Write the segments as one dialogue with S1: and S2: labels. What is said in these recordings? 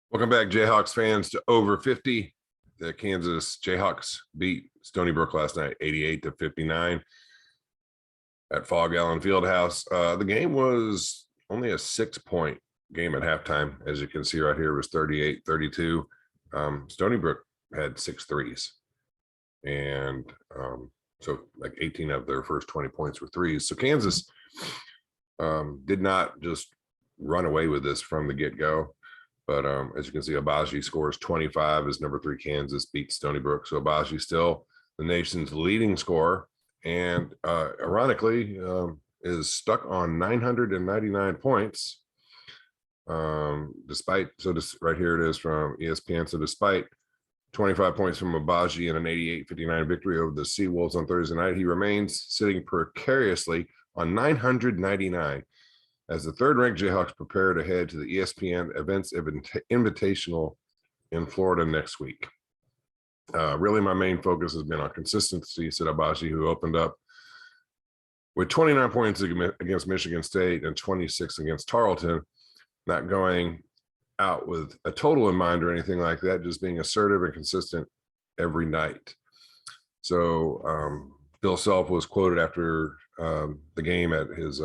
S1: Welcome back, Jayhawks fans, to Over 50. The Kansas Jayhawks beat Stony Brook last night, 88-59 at Fog Allen Fieldhouse. The game was only a 6-point game at halftime. As you can see right here, it was 38-32. Stony Brook had 6 threes. And so like 18 of their first 20 points were threes. So Kansas did not just run away with this from the get-go. But as you can see, Abaji scores 25 as number 3 Kansas beats Stony Brook. So Abaji still the nation's leading scorer, and ironically is stuck on 999 points. Despite, so this right here it is from ESPN. So despite 25 points from Abaji and an 88-59 victory over the Seawolves on Thursday night, he remains sitting precariously on 999. As the third-ranked Jayhawks prepare to head to the ESPN Events Invitational in Florida next week. Really, my main focus has been on consistency, said Abaji, who opened up with 29 points against Michigan State and 26 against Tarleton, not going out with a total in mind or anything like that, just being assertive and consistent every night. So Bill Self was quoted after the game at his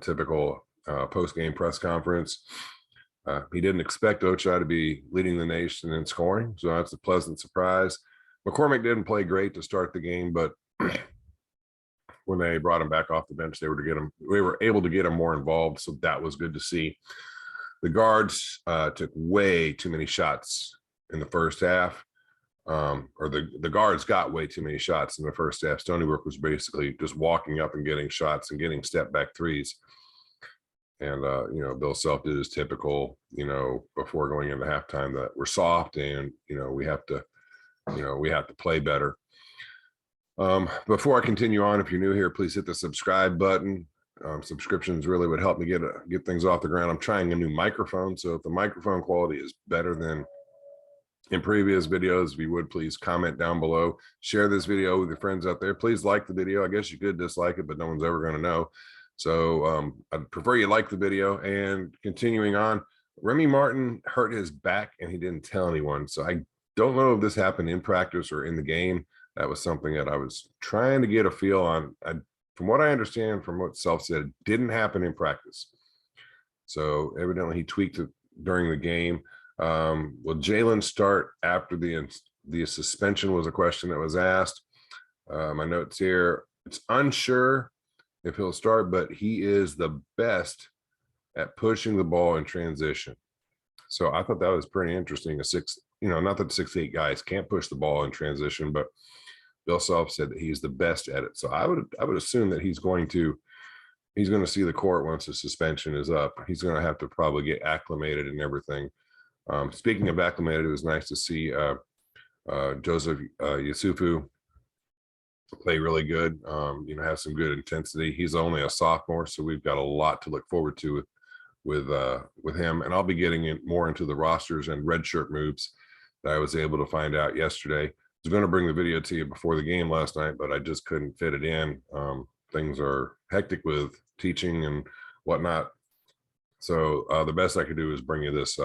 S1: typical post-game press conference. He didn't expect Ochai to be leading the nation in scoring, so that's a pleasant surprise. McCormick didn't play great to start the game, but when they brought him back off the bench, we were able to get him more involved, so that was good to see. The guards took way too many shots in the first half. Or the guards got way too many shots in the first half. Stony Brook was basically just walking up and getting shots and getting step back threes. And, Bill Self did his typical, before going into halftime, that we're soft and, we have to play better. Before I continue on, if you're new here, please hit the subscribe button. Subscriptions really would help me get things off the ground. I'm trying a new microphone. So if the microphone quality is better than in previous videos, if you would please comment down below, share this video with your friends out there. Please like the video. I guess you could dislike it, but no one's ever going to know. So I'd prefer you like the video. And continuing on, Remy Martin hurt his back and he didn't tell anyone. So I don't know if this happened in practice or in the game. That was something that I was trying to get a feel on. From what I understand, from what Self said, it didn't happen in practice. So evidently he tweaked it during the game. Will Jalen start after the suspension was a question that was asked. My notes here, it's unsure if he'll start, but he is the best at pushing the ball in transition. So I thought that was pretty interesting. Not that 6'8" guys can't push the ball in transition, but Bill Self said that he's the best at it. So I would assume that he's going to see the court once the suspension is up. He's going to have to probably get acclimated and everything. Speaking of acclimated, it was nice to see Joseph Yusufu play really good, have some good intensity. He's only a sophomore, so we've got a lot to look forward to with him. And I'll be getting more into the rosters and redshirt moves that I was able to find out yesterday. I was going to bring the video to you before the game last night, but I just couldn't fit it in. Things are hectic with teaching and whatnot. So the best I could do is bring you this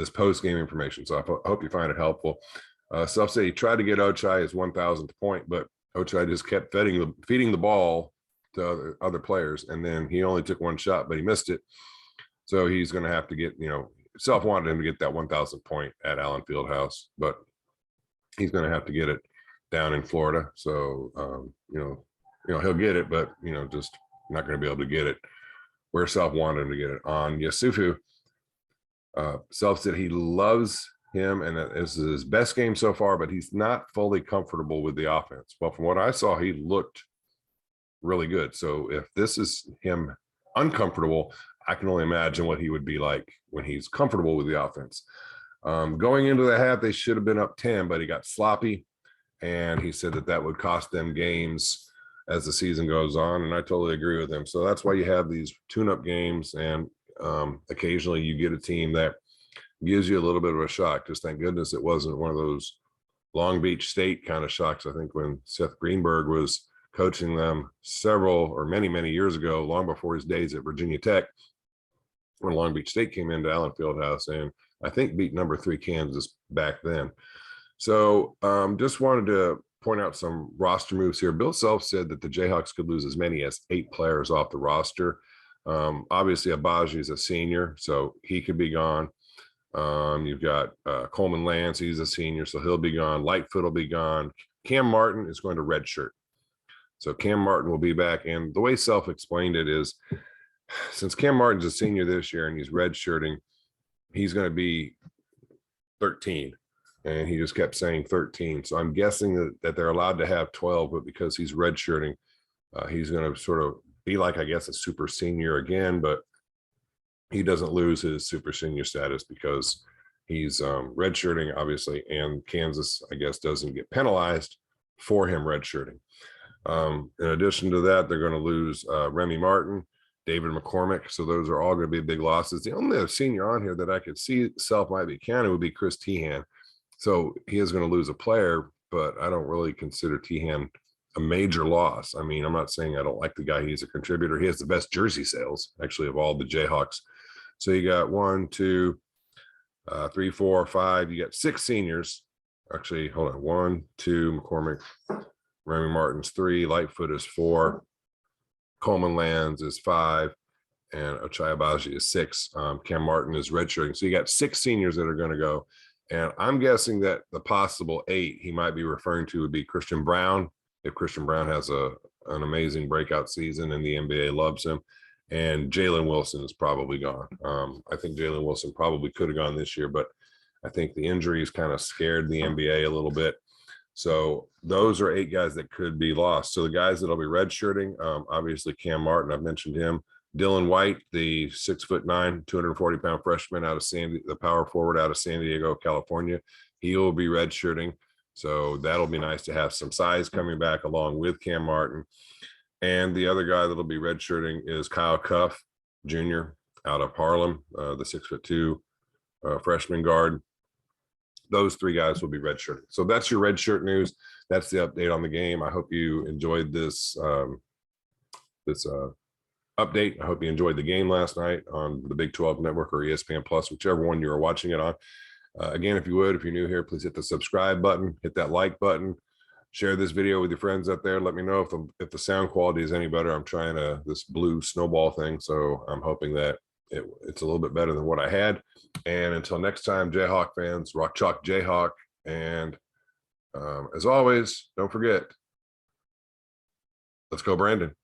S1: post-game information. So I hope you find it helpful. Self said he tried to get Ochai his 1,000th point, but Ochai just kept feeding the ball to other players, and then he only took one shot, but he missed it. So he's going to have to get, Self wanted him to get that 1,000th point at Allen Fieldhouse, but he's going to have to get it down in Florida. So, he'll get it, but, just not going to be able to get it where Self wanted him to get it. On Yusufu, Self said he loves him and that this is his best game so far, but he's not fully comfortable with the offense. Well, from what I saw, he looked really good. So if this is him uncomfortable, I can only imagine what he would be like when he's comfortable with the offense. Going into the half, they should have been up 10, but he got sloppy. And he said that would cost them games as the season goes on. And I totally agree with him. So that's why you have these tune-up games, and occasionally you get a team that gives you a little bit of a shock. Just thank goodness it wasn't one of those Long Beach State kind of shocks. I think when Seth Greenberg was coaching them many years ago, long before his days at Virginia Tech, when Long Beach State came into Allen Fieldhouse and I think beat number 3 Kansas back then. So just wanted to point out some roster moves here. Bill Self said that the Jayhawks could lose as many as 8 players off the roster. Obviously, Abaji is a senior, so he could be gone. You've got Coleman-Lands, he's a senior, so he'll be gone. Lightfoot will be gone. Cam Martin is going to redshirt. So Cam Martin will be back. And the way Self explained it is, since Cam Martin's a senior this year and he's redshirting, he's going to be 13. And he just kept saying 13. So I'm guessing that they're allowed to have 12, but because he's redshirting, he's going to sort of be like, I guess, a super senior again, but he doesn't lose his super senior status because he's redshirting, obviously, and Kansas, I guess, doesn't get penalized for him redshirting. In addition to that, they're going to lose Remy Martin, David McCormick. So those are all going to be big losses. The only senior on here that I could see Self might be counted would be Chris Tehan. So he is going to lose a player, but I don't really consider Tehan a major loss. I mean, I'm not saying I don't like the guy. He's a contributor. He has the best jersey sales, actually, of all the Jayhawks. So you got 1, 2, 3, 4, 5. You got 6 seniors. Actually, hold on. 1, 2, McCormick. Remy Martin's 3. Lightfoot is 4. Coleman-Lands is 5. And Ochai Abaji is 6. Cam Martin is redshirting. So you got 6 seniors that are going to go. And I'm guessing that the possible 8 he might be referring to would be Christian Brown, if Christian Brown has an amazing breakout season and the NBA loves him. And Jalen Wilson is probably gone. I think Jalen Wilson probably could have gone this year, but I think the injuries kind of scared the NBA a little bit. So those are 8 guys that could be lost. So the guys that'll be redshirting, obviously Cam Martin, I've mentioned him. Dylan White, the 6'9", 240-pound freshman out of the power forward out of San Diego, California. He will be redshirting. So that'll be nice to have some size coming back along with Cam Martin. And the other guy that'll be redshirting is Kyle Cuff, Jr., out of Harlem, the 6'2" freshman guard. Those 3 guys will be redshirting. So that's your redshirt news. That's the update on the game. I hope you enjoyed this update. I hope you enjoyed the game last night on the Big 12 Network or ESPN Plus, whichever one you are watching it on. Again, if you're new here, please hit the subscribe button, hit that like button, share this video with your friends out there. Let me know if the sound quality is any better. I'm trying this blue snowball thing, so I'm hoping that it's a little bit better than what I had. And until next time, Jayhawk fans, rock chalk Jayhawk. And as always, don't forget, let's go Brandon.